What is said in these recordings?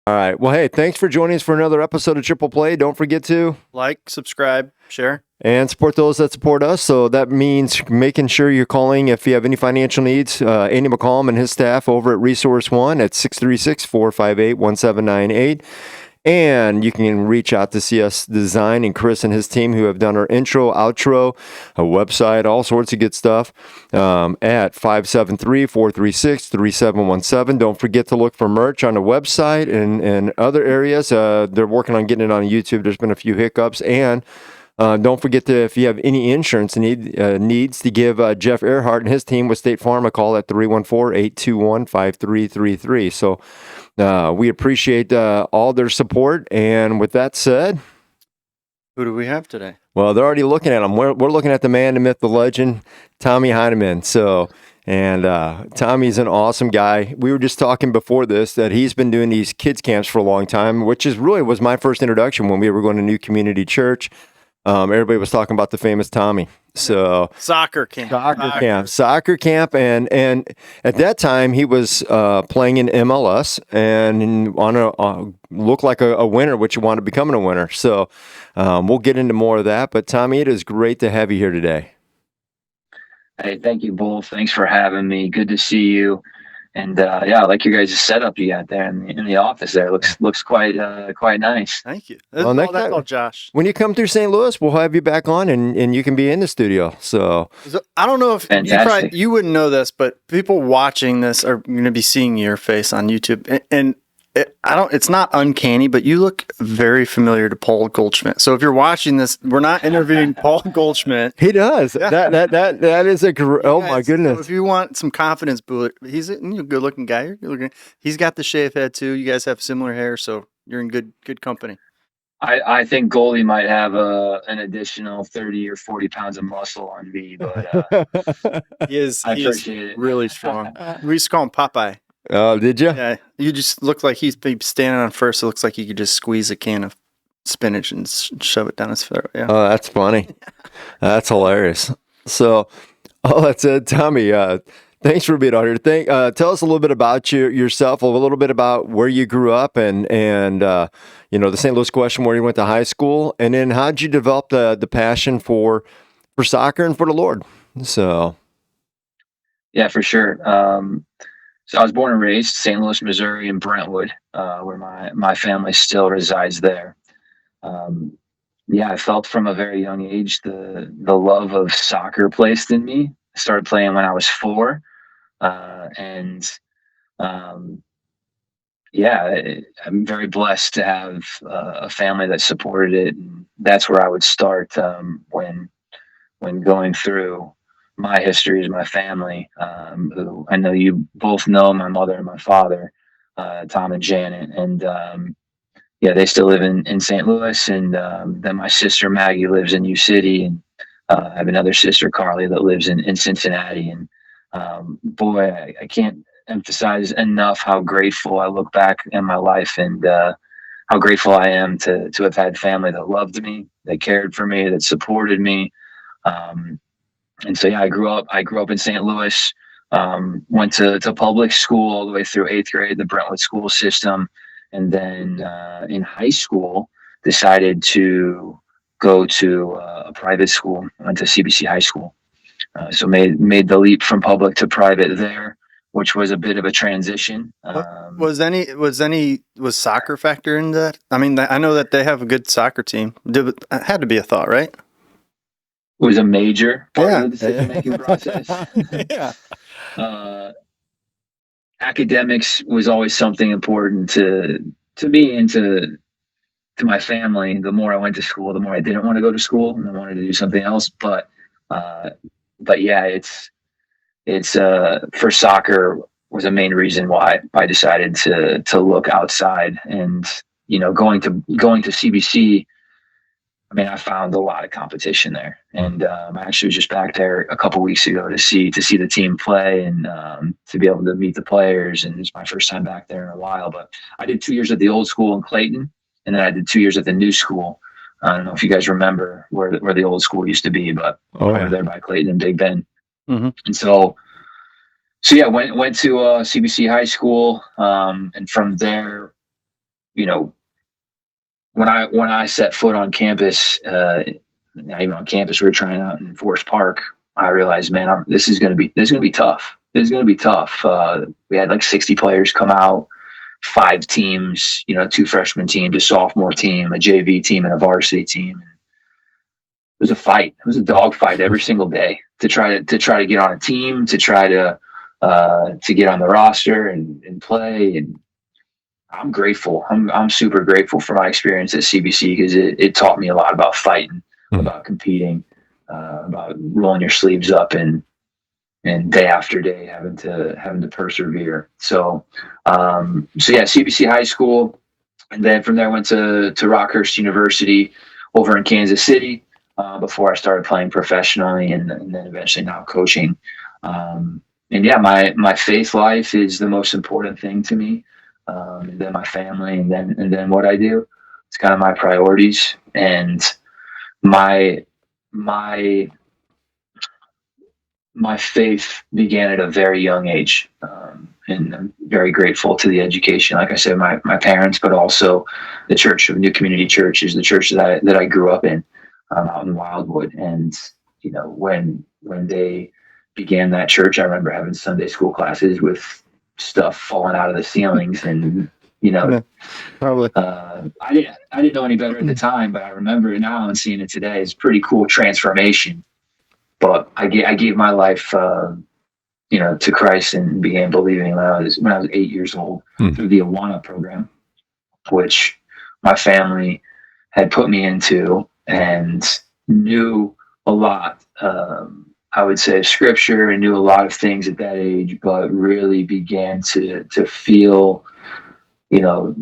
All right. Well, hey, thanks for joining us for another episode of Triple Play. Don't forget to like, subscribe, share, and support those that support us. So that means making sure you're calling if you have any financial needs. Andy McCollum and his staff over at Resource One at 636-458-1798. And you can reach out to CS Design and Chris and his team who have done our intro, outro, a website, all sorts of good stuff at 573-436-3717. Don't forget to look for merch on the website and other areas. They're working on getting it on YouTube. There's been a few hiccups. And don't forget to, if you have any insurance needs, to give Jeff Earhart and his team with State Farm a call at 314-821-5333. So we appreciate all their support. And with that said, who do we have today? Well, they're already looking at him. We're looking at the man, the myth, the legend, Tommy Heinemann. So, and Tommy's an awesome guy. We were just talking before this that he's been doing these kids camps for a long time, which is really was my first introduction when we were going to New Community Church. Everybody was talking about the famous Tommy. So soccer camp, and at that time he was playing in MLS and looked like a winner, which you wanted becoming a winner. So we'll get into more of that. But Tommy, it is great to have you here today. Hey, thank you both. Thanks for having me. Good to see you. And I like your guys' setup you got there in the office. There looks quite nice. Thank you. That's all Josh. When you come through St. Louis, we'll have you back on, and you can be in the studio. So I don't know if you wouldn't know this, but people watching this are going to be seeing your face on YouTube, and it's not uncanny, but you look very familiar to Paul Goldschmidt. So if you're watching this, we're not interviewing Paul Goldschmidt. He does. Yeah. That is oh my goodness. So if you want some confidence boost, he's a good-looking guy. You're good-looking. He's got the shave head too. You guys have similar hair, so you're in good company. I think Goldie might have an additional 30 or 40 pounds of muscle on me, but he is really strong. We used to call him Popeye. Oh, did you? Yeah, you just look like he's standing on first. It looks like you could just squeeze a can of spinach and shove it down his throat. Yeah. Oh, that's funny. That's hilarious. So, that's it, Tommy. Thanks for being on here. Tell us a little bit about yourself, a little bit about where you grew up, and the St. Louis question, where you went to high school, and then how'd you develop the passion for soccer and for the Lord? So, yeah, for sure. So I was born and raised St. Louis, Missouri, in Brentwood, where my family still resides there. I felt from a very young age the love of soccer placed in me. I started playing when I was 4, I'm very blessed to have a family that supported it. And that's where I would start when going through my history is my family, who I know you both know, my mother and my father, Tom and Janet. And they still live in St. Louis. And then my sister Maggie lives in U City. And I have another sister, Carly, that lives in Cincinnati. And I can't emphasize enough how grateful I look back in my life and how grateful I am to have had family that loved me, that cared for me, that supported me. I grew up in St. Louis, went to public school all the way through 8th grade, the Brentwood school system. And then in high school, decided to go to a private school. I went to CBC High School. So made the leap from public to private there, which was a bit of a transition. Was soccer factor in that? I mean, I know that they have a good soccer team. It had to be a thought, right? It was a major part of the decision-making process. Academics was always something important to me and to my family. The more I went to school, the more I didn't want to go to school and I wanted to do something else. But it's for soccer was a main reason why I decided to look outside. And going to CBC, I mean, I found a lot of competition there, and I actually was just back there a couple weeks ago to see the team play and to be able to meet the players. And it's my first time back there in a while. But I did 2 years at the old school in Clayton, and then I did 2 years at the new school. I don't know if you guys remember where the old school used to be, but over there by Clayton and Big Bend. Mm-hmm. And so So yeah, went to CBC High School, and from there, you know, when I set foot on campus, not even on campus, we were trying out in Forest Park. I realized, man, this is gonna be tough. This is gonna be tough. We had like 60 players come out, 5 teams, 2 freshman teams, a sophomore team, a JV team, and a varsity team. It was a fight. It was a dog fight every single day to try to get on a team, to try to get on the roster and play. And I'm grateful. I'm super grateful for my experience at CBC because it taught me a lot about fighting, about competing, about rolling your sleeves up and day after day having to persevere. So yeah, CBC High School, and then from there went to Rockhurst University over in Kansas City before I started playing professionally and then eventually now coaching. And yeah, my faith life is the most important thing to me. And then my family, and then what I do. It's kind of my priorities, and my my my faith began at a very young age. And I'm very grateful to the education, like I said, my parents, but also the church of New Community Church is the church that I grew up in, out in Wildwood. And when they began that church, I remember having Sunday school classes with stuff falling out of the ceilings, and probably. I didn't know any better at the time, but I remember it now and seeing it today. It's a pretty cool transformation. But I gave my life, to Christ and began believing when I was 8 years old through the Awana program, which my family had put me into, and knew a lot. I would say of scripture, and knew a lot of things at that age, but really began to feel,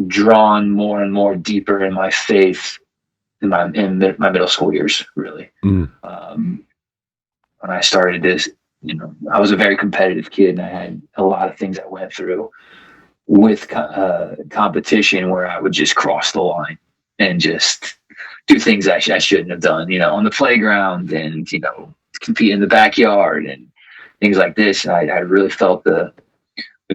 drawn more and more deeper in my faith in my middle school years, really. When I started this, I was a very competitive kid, and I had a lot of things I went through with competition where I would just cross the line and just do things I shouldn't have done, on the playground, and, compete in the backyard and things like this. And I really felt the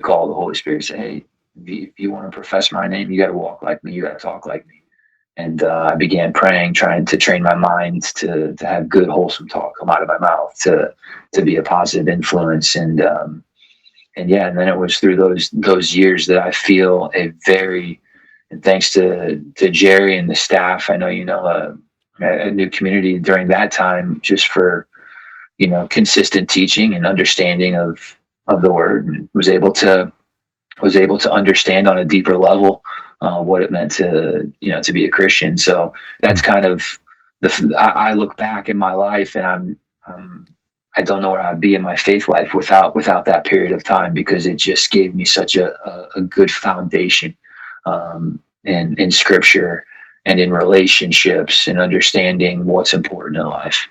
call of the Holy Spirit say, hey, if you want to profess my name, you got to walk like me, you got to talk like me. And I began praying, trying to train my mind to have good, wholesome talk come out of my mouth, to be a positive influence. And yeah, and then it was through those years that I feel and thanks to Jerry and the staff, I know a New Community during that time, just for consistent teaching and understanding of the word, and was able to understand on a deeper level what it meant to be a Christian. So that's kind of I look back in my life, and I don't know where I'd be in my faith life without that period of time, because it just gave me such a good foundation in scripture and in relationships and understanding what's important in life.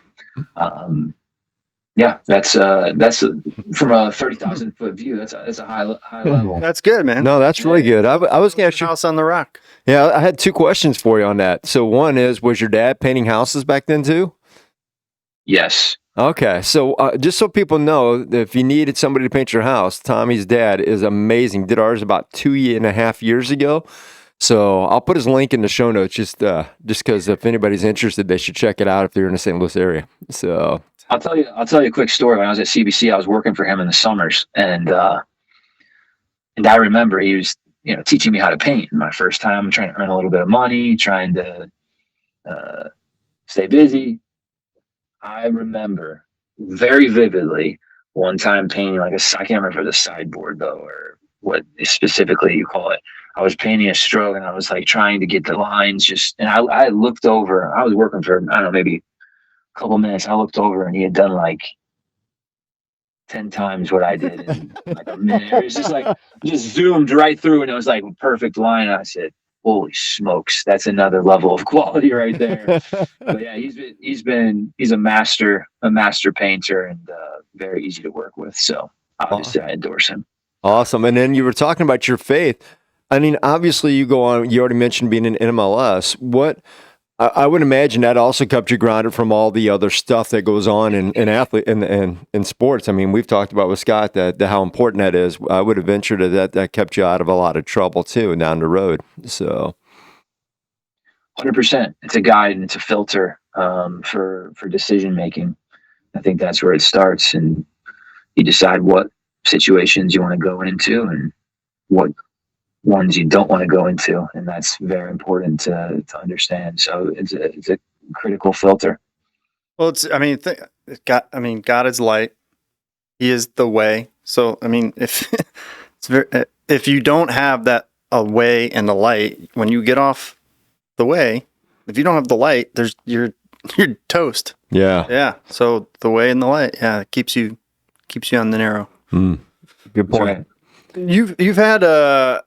Yeah, that's from a 30,000 foot view. That's a high level. That's good, man. No, that's really good. I was going to ask you. House on the Rock. Yeah, I had 2 questions for you on that. So one is, was your dad painting houses back then too? Yes. Okay, so just so people know, if you needed somebody to paint your house, Tommy's dad is amazing. Did ours about 2.5 years ago. So I'll put his link in the show notes, just because if anybody's interested, they should check it out if they're in the St. Louis area. So I'll tell you a quick story. When I was at CBC, I was working for him in the summers, and I remember he was teaching me how to paint. My first time, trying to earn a little bit of money, trying to stay busy. I remember very vividly one time painting I can't remember the sideboard though, or what specifically you call it. I was painting a stroke, and I was trying to get the lines and I looked over. I was working for, I don't know, maybe a couple minutes. I looked over, and he had done 10 times what I did in a minute. It was just zoomed right through, and it was a perfect line. And I said, holy smokes, that's another level of quality right there. But yeah, he's a master painter, and very easy to work with. So obviously I endorse him. Awesome. And then you were talking about your faith. I mean, obviously you go on, you already mentioned being in MLS. What I would imagine that also kept you grounded from all the other stuff that goes on in sports. I mean, we've talked about with Scott that how important that is. I would have ventured that kept you out of a lot of trouble too down the road. So 100%. It's a guide and it's a filter for decision making. I think that's where it starts, and you decide what situations you want to go into and what ones you don't want to go into, and that's very important to understand. So it's a critical filter. Well, God is light. He is the way. So, I mean, if you don't have that a way and a light, when you get off the way, if you don't have the light, you're toast. yeah, Yeah. So the way and the light, it keeps you on the narrow. Good point. Right. You've had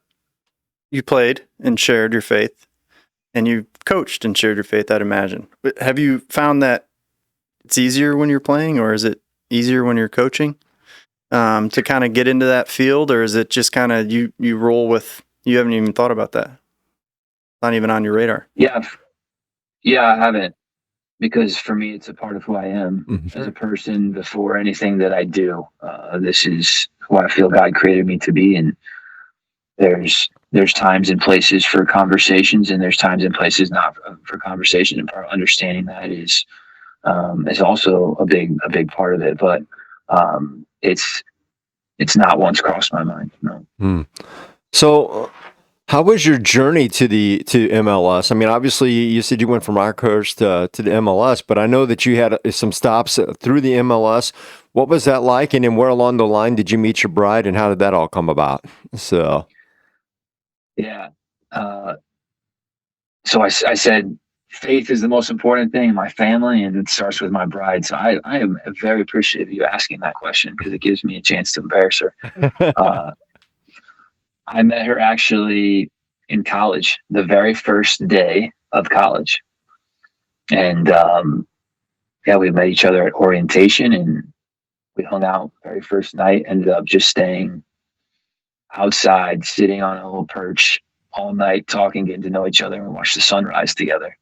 you played and shared your faith, and you coached and shared your faith, I'd imagine. But have you found that it's easier when you're playing, or is it easier when you're coaching to kind of get into that field, or is it just kind of you roll with, you haven't even thought about that? Not even on your radar. Yeah, I haven't, because for me, it's a part of who I am as a person before anything that I do. This is who I feel God created me to be, and there's times and places for conversations, and there's times and places not for conversation. And part of understanding that is also a big part of it. But it's not once crossed my mind. No. So, how was your journey to MLS? I mean, obviously, you said you went from Rockhurst to the MLS, but I know that you had some stops through the MLS. What was that like? And then where along the line did you meet your bride, and how did that all come about? So, yeah. So I said faith is the most important thing in my family, and it starts with my bride. So I am very appreciative of you asking that question, because it gives me a chance to embarrass her. I met her actually in college, the very first day of college. And we met each other at orientation, and we hung out very first night, ended up just staying outside, sitting on a little perch all night, talking, getting to know each other, and we watched the sunrise together.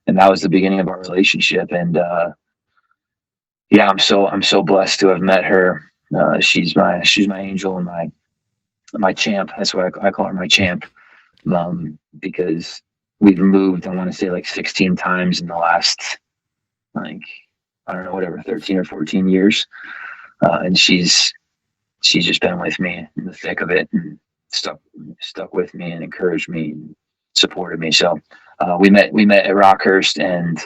And that was the beginning of our relationship. And I'm so blessed to have met her. She's my angel and my champ. That's why I call her my champ, because we've moved, I want to say, like 16 times in the last, like, I don't know, whatever, 13 or 14 years. And she's just been with me in the thick of it, and stuck with me and encouraged me and supported me. So we met at Rockhurst and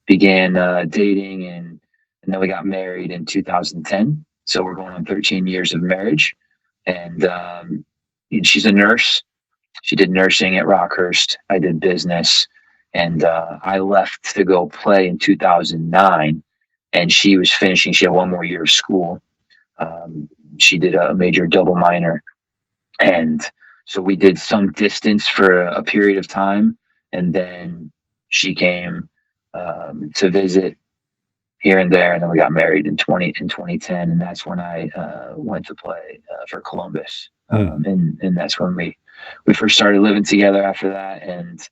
began dating, and then we got married in 2010. So we're going on 13 years of marriage. And she's a nurse. She did nursing at Rockhurst. I did business, and I left to go play in 2009. And she was finishing. She had one more year of school. She did a major double minor, and so we did some distance for a period of time, and then she came to visit here and there, and then we got married in 2010, and that's when I went to play for Columbus, and that's when we first started living together after that, and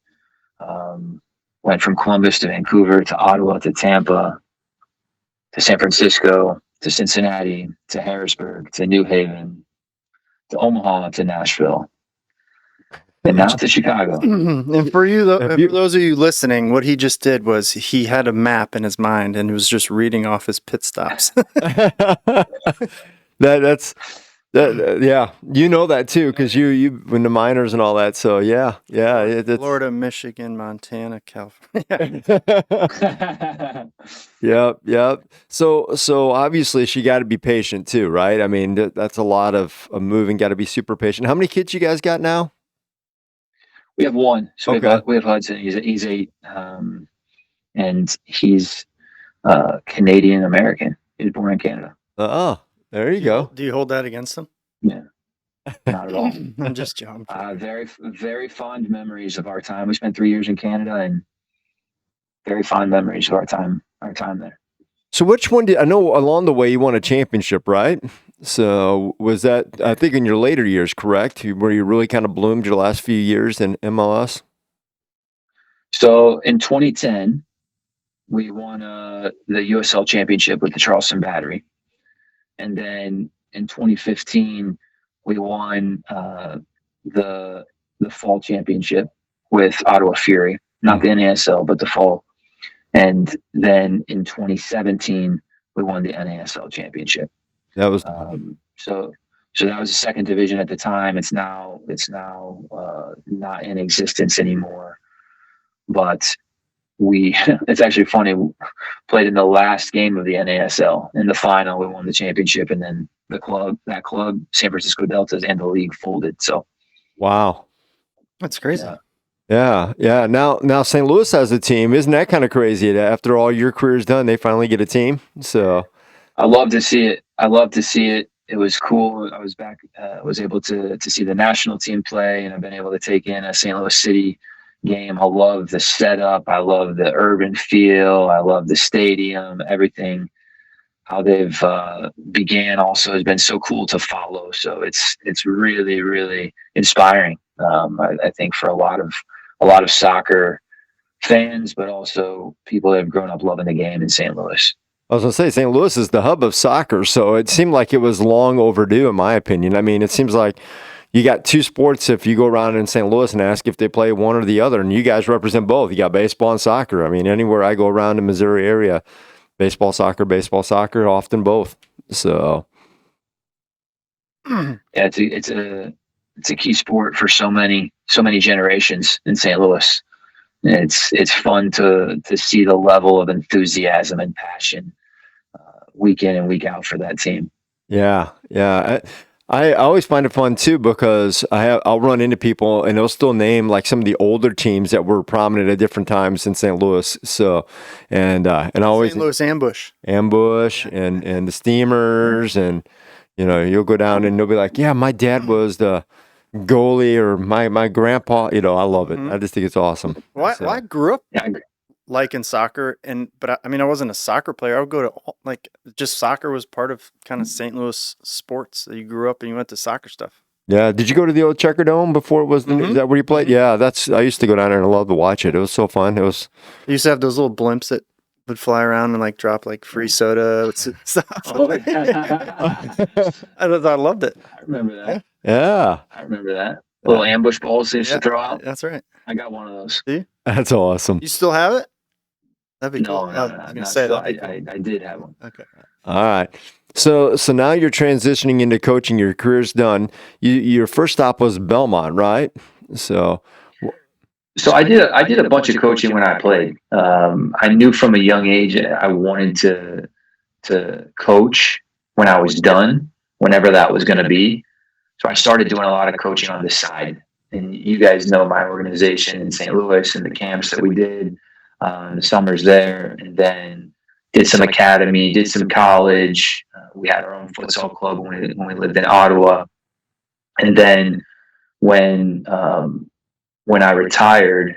went from Columbus to Vancouver to Ottawa to Tampa to San Francisco to Cincinnati to Harrisburg to New Haven to Omaha to Nashville. And now to Chicago. And for you, for those of you listening, what he just did was he had a map in his mind and was just reading off his pit stops. Yeah, you know that too, because you when the minors and all that. So yeah, Florida, Michigan, Montana, California. Yep. So obviously she got to be patient too, right? I mean, that's a lot of moving. Got to be super patient. How many kids you guys got now? We have one. So okay. we have Hudson. He's 8, and he's Canadian American. He was born in Canada. Oh, there you go. Do you hold that against him? Yeah, not at all. I'm just joking. Very, very fond memories of our time. We spent 3 years in Canada, and very fond memories of our time there. So which one I know along the way you won a championship, right? So was that, I think, in your later years, correct? Where you really kind of bloomed your last few years in MLS? So in 2010, we won the USL championship with the Charleston Battery. And then in 2015, we won the fall championship with Ottawa Fury, not the NASL, but the fall. And then in 2017, we won the NASL championship. That was so that was the second division at the time. It's now not in existence anymore. But it's actually funny. We played in the last game of the NASL. In the final, we won the championship, and then that club, San Francisco Deltas, and the league folded. So, wow, that's crazy. Yeah. Now St. Louis has a team. Isn't that kind of crazy? After all your career's done, they finally get a team. So, I love to see it. It was cool. I was back. Was able to see the national team play, and I've been able to take in a St. Louis City game. I love the setup. I love the urban feel. I love the stadium. Everything. How they've began also has been so cool to follow. So it's really, really inspiring. I think for a lot of soccer fans, but also people that have grown up loving the game in St. Louis. I was going to say, St. Louis is the hub of soccer, so it seemed like it was long overdue, in my opinion. I mean, it seems like you got two sports if you go around in St. Louis and ask if they play one or the other, and you guys represent both. You got baseball and soccer. I mean, anywhere I go around in Missouri area, baseball, soccer, often both. So, yeah, it's a key sport for so many generations in St. Louis. It's fun to see the level of enthusiasm and passion week in and week out for that team. Yeah. I always find it fun too because I'll run into people and they'll still name like some of the older teams that were prominent at different times in St. Louis. So and always St. Louis Ambush and the Steamers, and you'll go down and they'll be like, yeah, my dad was the goalie, or my grandpa. I love it. I just think it's awesome. Well, I grew up liking soccer, but I wasn't a soccer player. I would go to just soccer was part of kind of St. Louis sports. You grew up and you went to soccer stuff. Yeah. Did you go to the old Checker Dome before it was is that where you played? Yeah, I used to go down there and I loved to watch it. It was so fun. You used to have those little blimps that would fly around and like drop like free soda stuff. I loved it. I remember that. Yeah. I remember that. Little ambush balls they used to throw out. That's right. I got one of those. See? That's awesome. You still have it? That'd be cool. No, I was gonna say that. I did have one. Okay. All right. So now you're transitioning into coaching. Your career's done. Your first stop was Belmont, right? So I did a bunch of coaching when I played. I knew from a young age I wanted to coach when I was done, whenever that was going to be. So I started doing a lot of coaching on the side. And you guys know my organization in St. Louis and the camps that we did, the summers there, and then did some academy, did some college. We had our own futsal club when we lived in Ottawa. And then when I retired,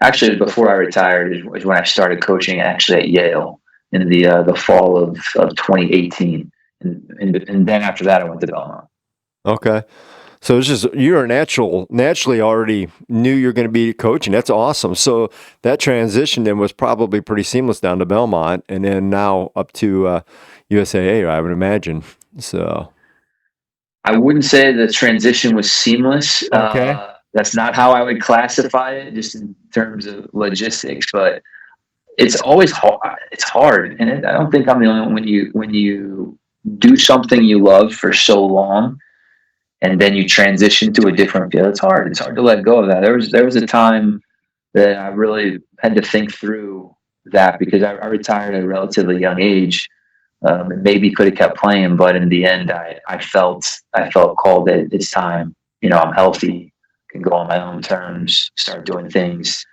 actually before I retired is when I started coaching actually at Yale in the fall of 2018. And then after that, I went to Belmont. Okay. So it's just, you're naturally already knew you're going to be coaching. That's awesome. So that transition then was probably pretty seamless down to Belmont and then now up to USAA, I would imagine. So I wouldn't say the transition was seamless. Okay. That's not how I would classify it just in terms of logistics, but it's always hard. It's hard. And I don't think I'm the only one. When you do something you love for so long, and then you transition to a different field, it's hard. It's hard to let go of that. There was a time that I really had to think through that because I retired at a relatively young age, and maybe could have kept playing, but in the end, I felt called that it's time. I'm healthy, can go on my own terms, start doing things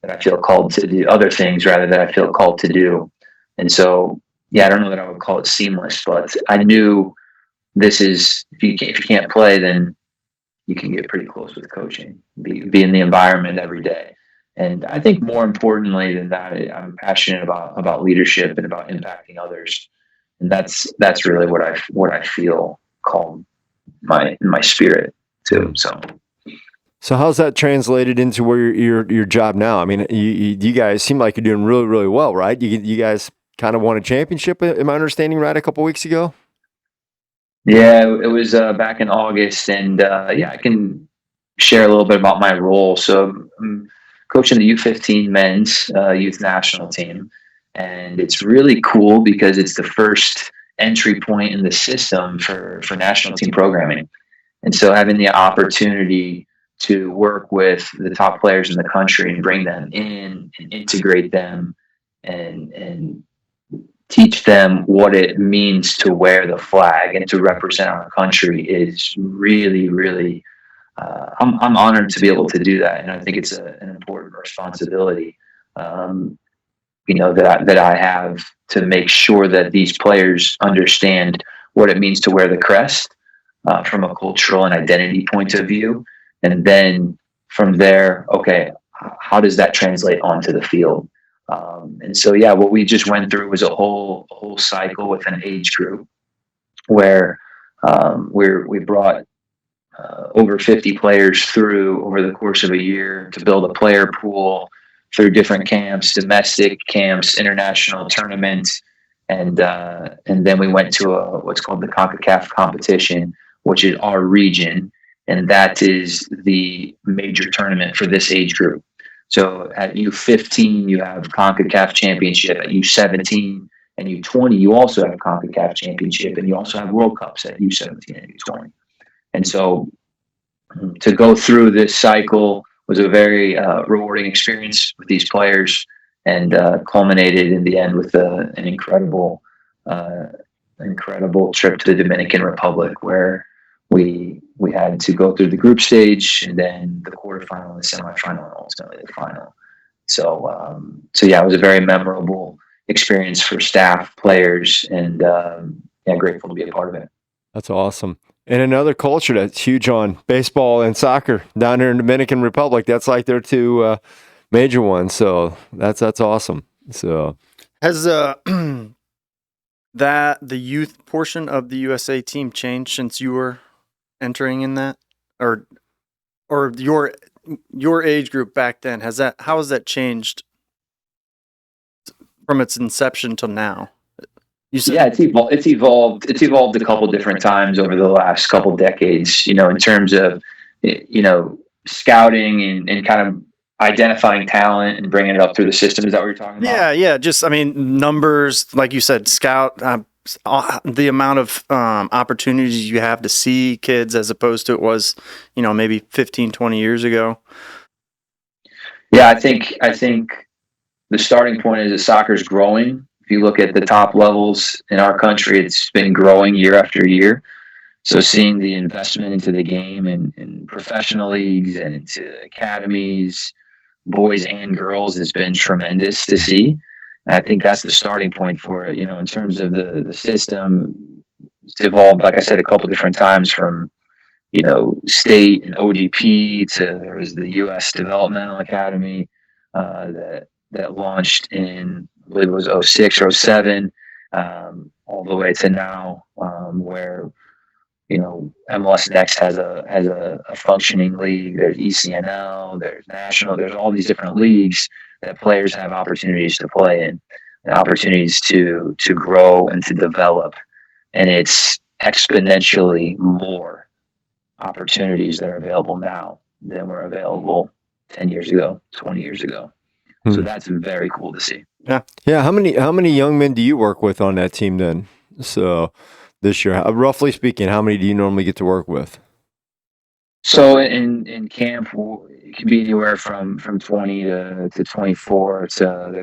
that I feel called to do, other things rather that I feel called to do. And so, I don't know that I would call it seamless, but I knew this is, if you can't play, then you can get pretty close with coaching, be in the environment every day. And I think more importantly than that, I'm passionate about leadership and about impacting others. And that's really what I feel called my spirit too. So So how's that translated into where your job now? I mean, you guys seem like you're doing really, really well, right? You guys kind of won a championship, am I understanding right, a couple weeks ago? Yeah, it was back in August, and yeah, I can share a little bit about my role. So I'm coaching the U15 men's youth national team, and it's really cool because it's the first entry point in the system for national team programming. And so having the opportunity to work with the top players in the country and bring them in and integrate them and teach them what it means to wear the flag and to represent our country is really, really, I'm honored to be able to do that. And I think it's an important responsibility, that I have to make sure that these players understand what it means to wear the crest from a cultural and identity point of view. And then from there, okay, how does that translate onto the field? And so, yeah, what we just went through was a whole cycle with an age group where we brought over 50 players through over the course of a year to build a player pool through different camps, domestic camps, international tournaments, and then we went to what's called the CONCACAF competition, which is our region, and that is the major tournament for this age group. So at U15, you have CONCACAF championship. At U17 and U20, you also have CONCACAF championship, and you also have World Cups at U17 and U20. And so to go through this cycle was a very rewarding experience with these players, and culminated in the end with an incredible trip to the Dominican Republic, where we had to go through the group stage and then the quarterfinal, the semifinal, and ultimately the final. So yeah, it was a very memorable experience for staff, players, and yeah, grateful to be a part of it. That's awesome. And another culture that's huge on baseball and soccer down here in Dominican Republic. That's like their two major ones. So that's awesome. So has the youth portion of the USA team changed since you were entering in that, or your age group back then? How has that changed from its inception till now? Yeah, it's evolved a couple different times over the last couple decades, in terms of, scouting and kind of identifying talent and bringing it up through the system. Is that what you're talking about? Yeah. Just, numbers, like you said, scout, the amount of opportunities you have to see kids as opposed to it was, maybe 15, 20 years ago. Yeah, I think the starting point is that soccer's growing. If you look at the top levels in our country, it's been growing year after year. So seeing the investment into the game and professional leagues and into academies, boys and girls, has been tremendous to see. And I think that's the starting point for it. In terms of the system, it's evolved, like I said, a couple different times from, state and ODP to there was the U.S. Developmental Academy that launched in, I believe it was 06 or 07, all the way to now, where MLS Next has a functioning league. There's ECNL, there's national, there's all these different leagues that players have opportunities to play in, and opportunities to grow and to develop, and it's exponentially more opportunities that are available now than were available 10 years ago, 20 years ago. So that's very cool to see. Yeah. How many young men do you work with on that team then? So this year, roughly speaking, how many do you normally get to work with? So in camp, it can be anywhere from 20 to 24.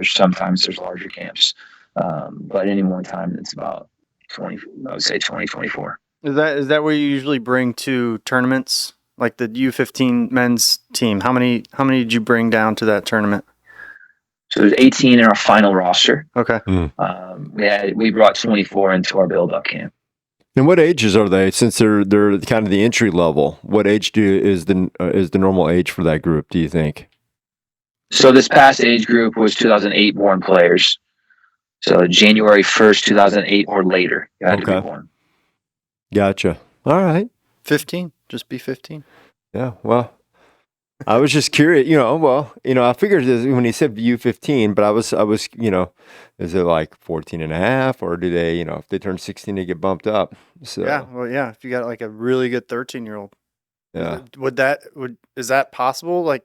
Sometimes there's larger camps, but any one time it's about 20. I would say 20, 24. Is that where you usually bring to tournaments, like the U15 men's team? How many did you bring down to that tournament? So there's 18 in our final roster. Okay. We brought 24 into our build-up camp. And what ages are they? Since they're kind of the entry level, what age is the normal age for that group, do you think? So this past age group was 2008 born players. So January 1st, 2008 or later, you had to be born. Gotcha. All right. 15. Just be 15. Yeah. Well, I was just curious, I figured this when he said U15, but I was, is it like 14 and a half, or do they, if they turn 16, they get bumped up? So, yeah. If you got like a really good 13-year-old, yeah. Is that possible? Like,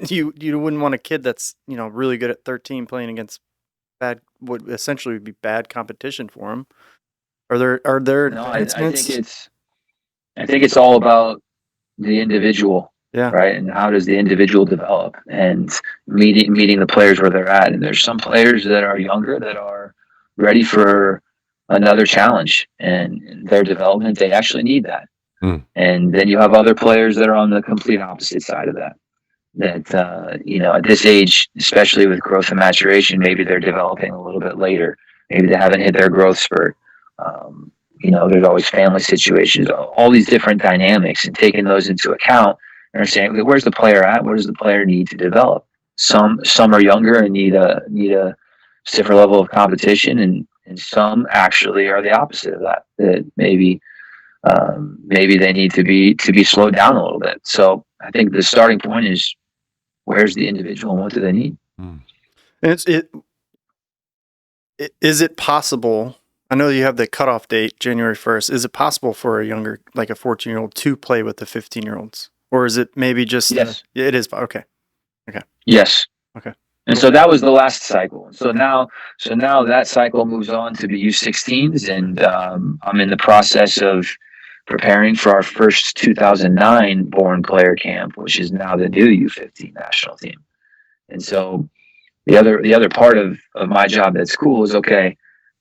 you wouldn't want a kid that's, really good at 13 playing against would essentially be bad competition for him. Are there No, enhancements? I think it's all about the individual, Yeah. right? And how does the individual develop, and meeting the players where they're at. And there's some players that are younger that are ready for another challenge, and in their development, they actually need that. Mm. And then you have other players that are on the complete opposite side of that. At this age, especially with growth and maturation, maybe they're developing a little bit later. Maybe they haven't hit their growth spurt. Um, there's always family situations, all these different dynamics, and taking those into account and understanding, okay, where's the player at? What does the player need to develop? Some are younger and need a stiffer level of competition, and some actually are the opposite of that. That maybe they need to be slowed down a little bit. So I think the starting point is, where's the individual and what do they need? And is it possible? I know you have the cutoff date, January 1st. Is it possible for a younger, like a 14-year-old, to play with the 15-year-olds? Or is it maybe just... Yes. It is. Okay. Yes. Okay. And so that was the last cycle. So now that cycle moves on to the U16s, and I'm in the process of preparing for our first 2009 born player camp, which is now the new U15 national team. And so the other part of my job at school is, okay,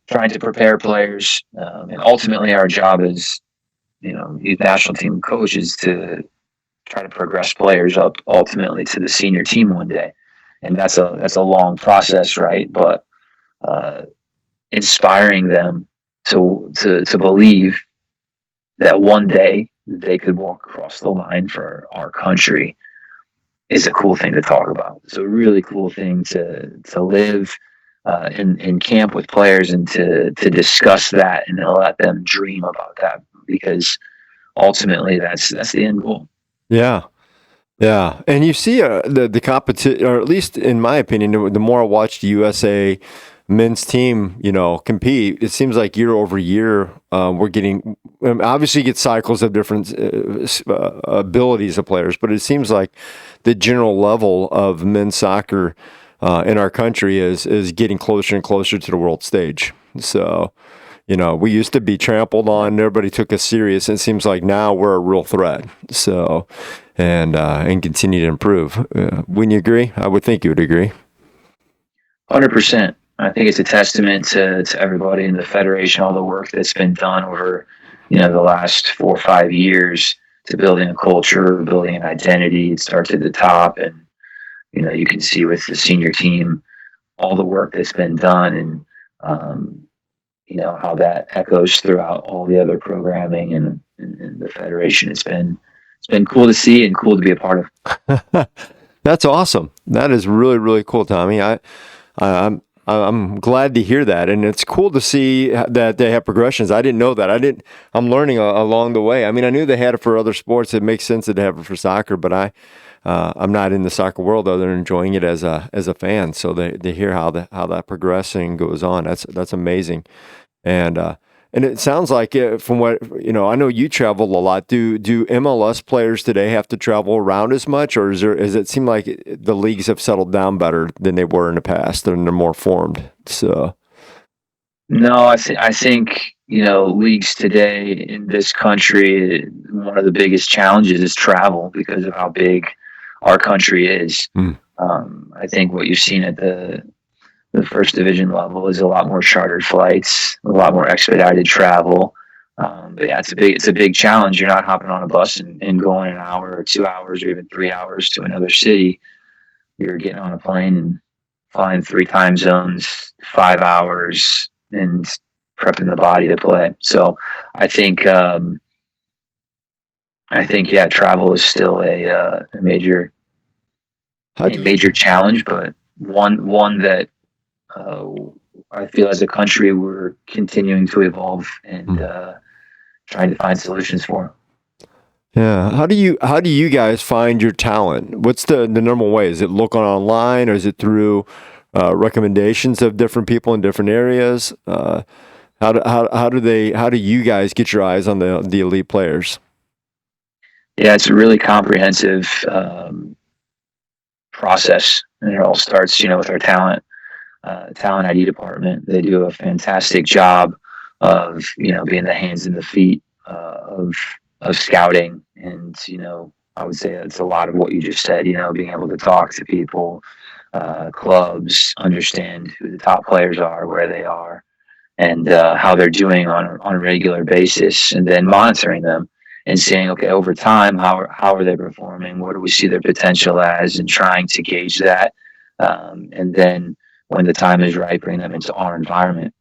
trying to prepare players, and ultimately our job as youth national team coaches to try to progress players up ultimately to the senior team one day, and that's a long process, right? But inspiring them to believe that one day they could walk across the line for our country is a cool thing to talk about. It's a really cool thing to live in camp with players, and to discuss that and to let them dream about that, because ultimately that's the end goal. Yeah. Yeah. And you see the competition, or at least in my opinion, the more I watch the USA men's team, compete, it seems like year over year, we're getting, obviously you get cycles of different abilities of players, but it seems like the general level of men's soccer in our country is getting closer and closer to the world stage. So, we used to be trampled on. Everybody took us serious. And it seems like now we're a real threat. So, and continue to improve. Wouldn't you agree? I would think you would agree. 100%. I think it's a testament to everybody in the federation, all the work that's been done over, the last 4 or 5 years, to building a culture, building an identity. It starts at the top, and you can see with the senior team all the work that's been done, and how that echoes throughout all the other programming and the federation. It's been cool to see and cool to be a part of. That's awesome. That is really, really cool, Tommy. I'm glad to hear that, and it's cool to see that they have progressions. I didn't know that. I'm learning along the way. I mean, I knew they had it for other sports. It makes sense that they have it for soccer, but I'm not in the soccer world other than enjoying it as a fan. So they hear how that progressing goes on. That's amazing. And it sounds like, from what I know, you travel a lot. Do MLS players today have to travel around as much, or does it seem like the leagues have settled down better than they were in the past, and they're more formed? So, no, I think leagues today in this country, one of the biggest challenges is travel, because of how big our country is. I think what you've seen at the first division level is a lot more chartered flights, a lot more expedited travel. But yeah, it's a big challenge. You're not hopping on a bus and going an hour or 2 hours or even 3 hours to another city. You're getting on a plane and flying 3 time zones, 5 hours, and prepping the body to play. So I think yeah, travel is still a major challenge, but one that I feel as a country we're continuing to evolve and trying to find solutions for. Yeah. How do you guys find your talent? What's the normal way? Is it look online, or is it through recommendations of different people in different areas? How do you guys get your eyes on the elite players? Yeah, it's a really comprehensive process, and it all starts, with our talent ID department. They do a fantastic job of, being the hands and the feet of scouting, and I would say it's a lot of what you just said. Being able to talk to people, clubs, understand who the top players are, where they are, and how they're doing on a regular basis, and then monitoring them and saying, okay, over time, how are they performing? What do we see their potential as, and trying to gauge that, and then when the time is right, bring them into our environment.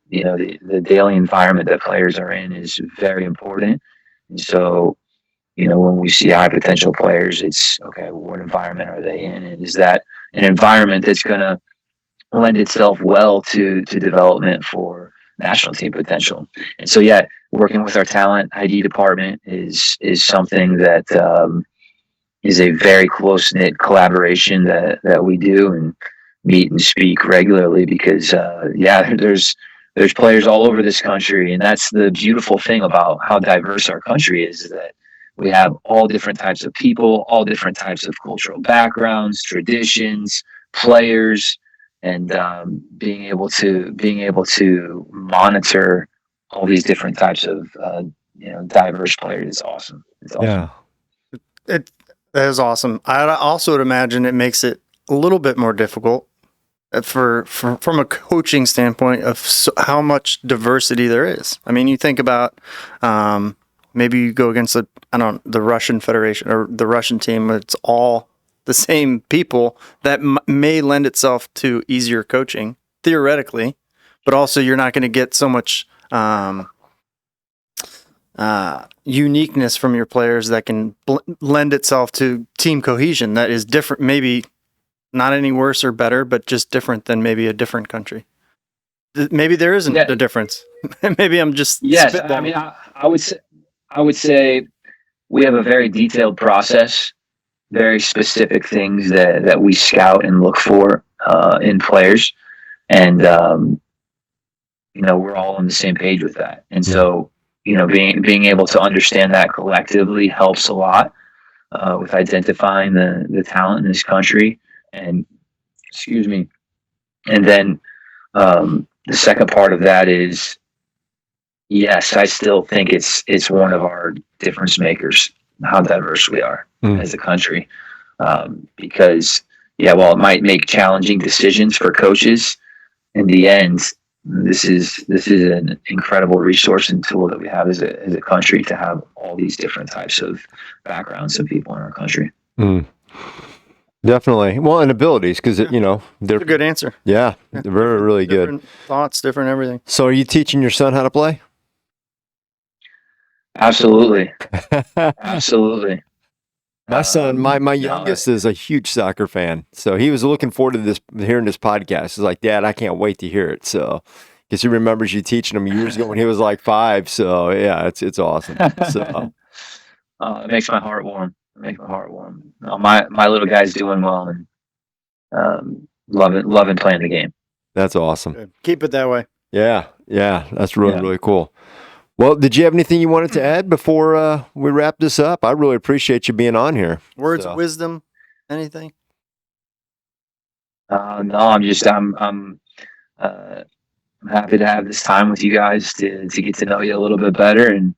The daily environment that players are in is very important, and so when we see high potential players, it's okay. What environment are they in, and is that an environment that's going to lend itself well to development for national team potential? And so, yeah, working with our talent ID department is something that is a very close knit collaboration that we do and meet and speak regularly, because there's players all over this country, and that's the beautiful thing about how diverse our country is that we have all different types of people, all different types of cultural backgrounds, traditions, players, and being able to monitor all these different types of diverse players is awesome. It's awesome. Yeah, That is awesome. I also would imagine it makes it a little bit more difficult from a coaching standpoint of how much diversity there is. I mean, you think about maybe you go against the Russian Federation or the Russian team. It's all the same people. That may lend itself to easier coaching theoretically, but also you're not going to get so much uniqueness from your players that can lend itself to team cohesion that is different, maybe not any worse or better, but just different than maybe a different country. Maybe there isn't a difference. Maybe I'm just spitballing. I mean, I would say we have a very detailed process, very specific things that we scout and look for in players, and we're all on the same page with that. And so being able to understand that collectively helps a lot with identifying the talent in this country. And excuse me. And then the second part of that is, yes, I still think it's one of our difference makers, how diverse we are as a country. Because while it might make challenging decisions for coaches, in the end, this is an incredible resource and tool that we have as a country, to have all these different types of backgrounds of people in our country. Definitely. Well, and abilities, because they're a good answer. Yeah, they're very, really good. Different thoughts, different everything. So, are you teaching your son how to play? Absolutely. Absolutely. My son, my youngest, is a huge soccer fan, so he was looking forward to hearing this podcast. He's like, "Dad, I can't wait to hear it." So, because he remembers you teaching him years ago when he was like 5. So, yeah, it's awesome. So, it makes my heart warm. My little guy's doing well, and loving playing the game. That's awesome. Good. Keep it that way. Yeah, that's really cool. Well, did you have anything you wanted to add before we wrap this up? I really appreciate you being on here. Words of wisdom, anything? No, I'm happy to have this time with you guys to get to know you a little bit better, and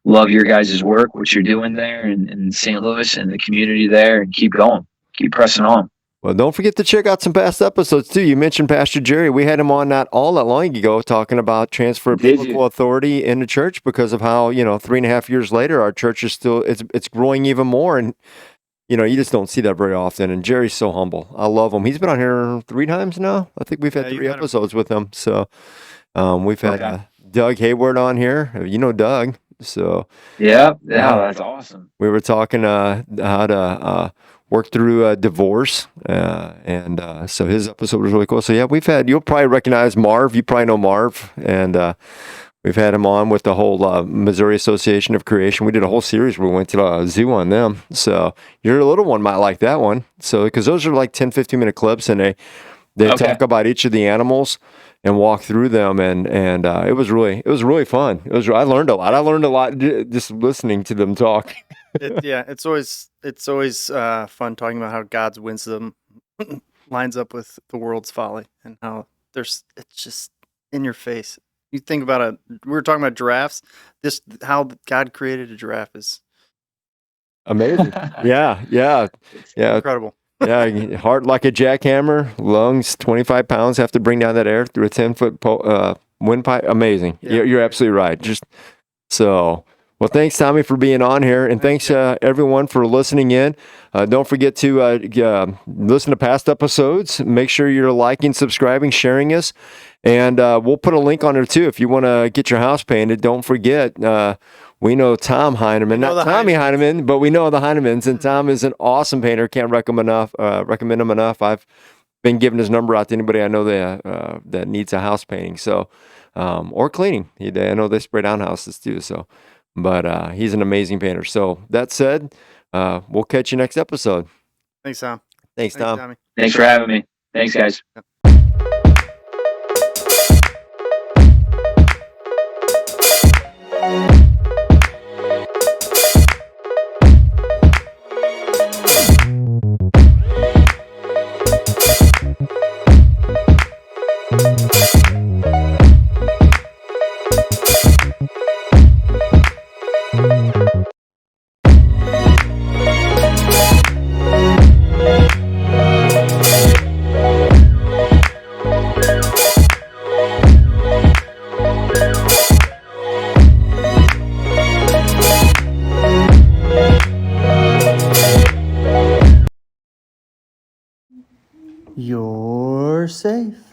love your guys' work, what you're doing there in St. Louis and the community there, and keep going, keep pressing on. Well, don't forget to check out some past episodes too. You mentioned Pastor Jerry. We had him on not all that long ago talking about transfer of biblical authority in the church, because of how 3.5 years later our church is still it's growing even more, and you just don't see that very often. And Jerry's so humble. I love him. He's been on here 3 times now. I think we've had 3 episodes with him. So we've had Doug Hayward on here. Doug. So that's awesome. We were talking how to work through divorce, and so his episode was really cool. So you'll probably recognize Marv. You probably know Marv, and We've had him on with the whole Missouri Association of Creation. We did a whole series where we went to the zoo on them. So your little one might like that one. So because those are like 10, 15-minute clips, and they talk about each of the animals and walk through them, and it was really fun. I learned a lot. I learned a lot just listening to them talk. It's always fun talking about how God's wisdom lines up with the world's folly, and how it's just in your face. You think about we were talking about giraffes. How God created a giraffe is amazing. Yeah. Incredible. Yeah, heart like a jackhammer, lungs 25 pounds, have to bring down that air through a 10-foot windpipe. Amazing. Yeah. You're absolutely right. Well, thanks, Tommy, for being on here, and thanks everyone for listening in. Don't forget to listen to past episodes. Make sure you're liking, subscribing, sharing us, and we'll put a link on there too if you want to get your house painted. Don't forget, we know Tom Heinemann, not Tommy Heinemann, but we know the Heinemans, and Tom is an awesome painter. Can't recommend him enough. I've been giving his number out to anybody I know that needs a house painting, or cleaning. I know they spray down houses too, so. But he's an amazing painter. So that said, we'll catch you next episode. Thanks, Tom. Thanks, Tom. Tommy. Thanks for having me. Thanks, guys. Yep. You're safe.